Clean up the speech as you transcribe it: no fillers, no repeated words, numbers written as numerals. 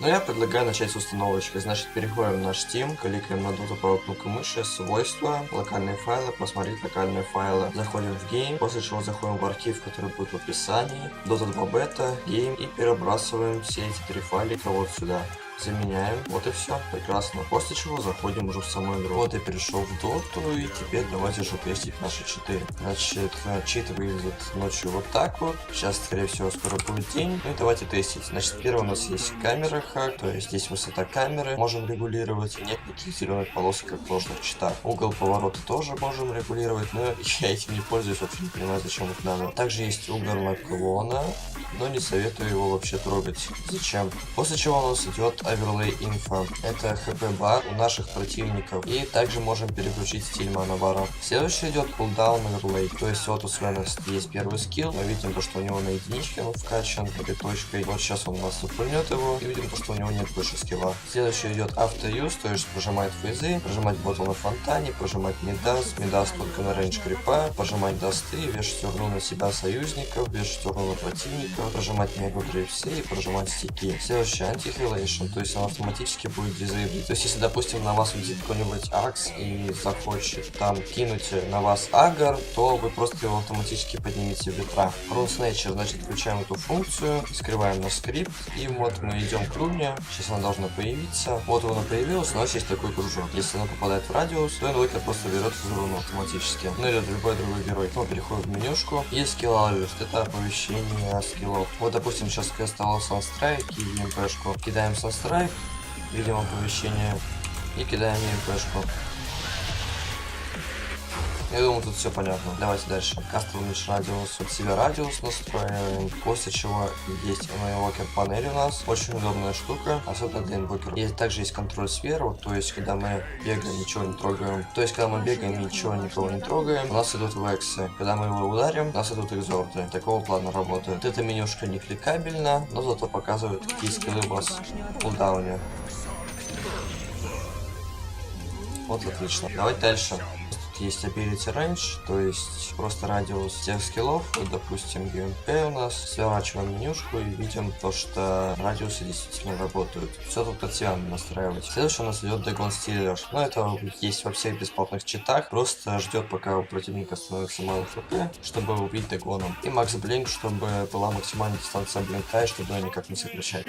Но я предлагаю начать с установочки. Значит, переходим на Steam, кликаем на Dota правой кнопкой мыши, свойства, локальные файлы, посмотреть локальные файлы. Заходим в Game, после чего заходим в архив, который будет в описании, Dota 2 Beta, Game, и перебрасываем все эти 3 файлика вот сюда. Заменяем, вот и все, прекрасно. После чего заходим уже в саму игру. Вот я перешел в доту, и теперь давайте же тестить наши читы. Значит, чит выглядит ночью вот так вот. Сейчас, скорее всего, скоро будет день. Ну и давайте тестить. Значит, первое у нас есть камера хак, то есть здесь высота камеры можем регулировать. Нет никаких зеленых полосок, как в прошлых читах. Угол поворота тоже можем регулировать, но я этим не пользуюсь, вообще не понимаю, зачем их надо. Также есть угол наклона, но не советую его вообще трогать. Зачем? После чего у нас идет Overlay Info. Это HP бар у наших противников. И также можем переключить стиль манобара. Следующий идет Cooldown Overlay. То есть вот у Свена есть первый скилл. Мы видим то, что у него на единичке он вкачан этой точкой. Вот сейчас он у нас запульнет его. И видим то, что у него нет больше скилла. Следующий идет Автоюз, то есть прожимает фейзы, прожимать ботл на фонтане, прожимать Мидас только на рейндж крипа, прожимать дасты, вешать урну на себя союзников, вешать урну на противников, прожимать мегу дрейвсы и прожимать стики. Следующий Anti-Healation, то есть он автоматически будет дизейблить. То есть если, допустим, на вас летит какой-нибудь акс и захочет там кинуть на вас агар, то вы просто его автоматически поднимете в ветра. Rune Snatcher, значит, включаем эту функцию, скрываем наш скрипт, и вот мы идем к руне. Сейчас она должна появиться. Вот она появилась, у нас есть такой кружок. Если она попадает в радиус, то инвокер просто берет из руну автоматически. Ну или любой другой герой. Мы переходим в менюшку. И скилл алерт, это оповещение скиллов. Вот, допустим, сейчас кастовал Sunstrike и ЕМПшку. Кидаем Sunstrike, видим оповещение и кидаем ЕМПшку. Я думаю, тут все понятно. Давайте дальше. Кастовый меч радиус. От себя радиус настроим. После чего есть на инвокер панель у нас. Очень удобная штука, особенно для инвокеров. И также есть контроль сферу, то есть когда мы бегаем, ничего не трогаем. То есть когда мы бегаем, ничего, никого не трогаем, у нас идут вексы. Когда мы его ударим, у нас идут экзорты. Такого плана работает. Эта менюшка не кликабельна, но зато показывает, какие скиллы у вас в кулдауне. Вот отлично. Давайте дальше. Есть ability range, то есть просто радиус тех скиллов. Вот, допустим, UMP у нас. Сворачиваем менюшку и видим то, что радиусы действительно работают. Все тут под себя настраивать. Следующий у нас идет Dagon Stealer. Но это есть во всех бесплатных читах. Просто ждет, пока у противника становится мало хп, чтобы убить Дагоном. И Max Blink, чтобы была максимальная дистанция блинка, и чтобы ее никак не сокращать.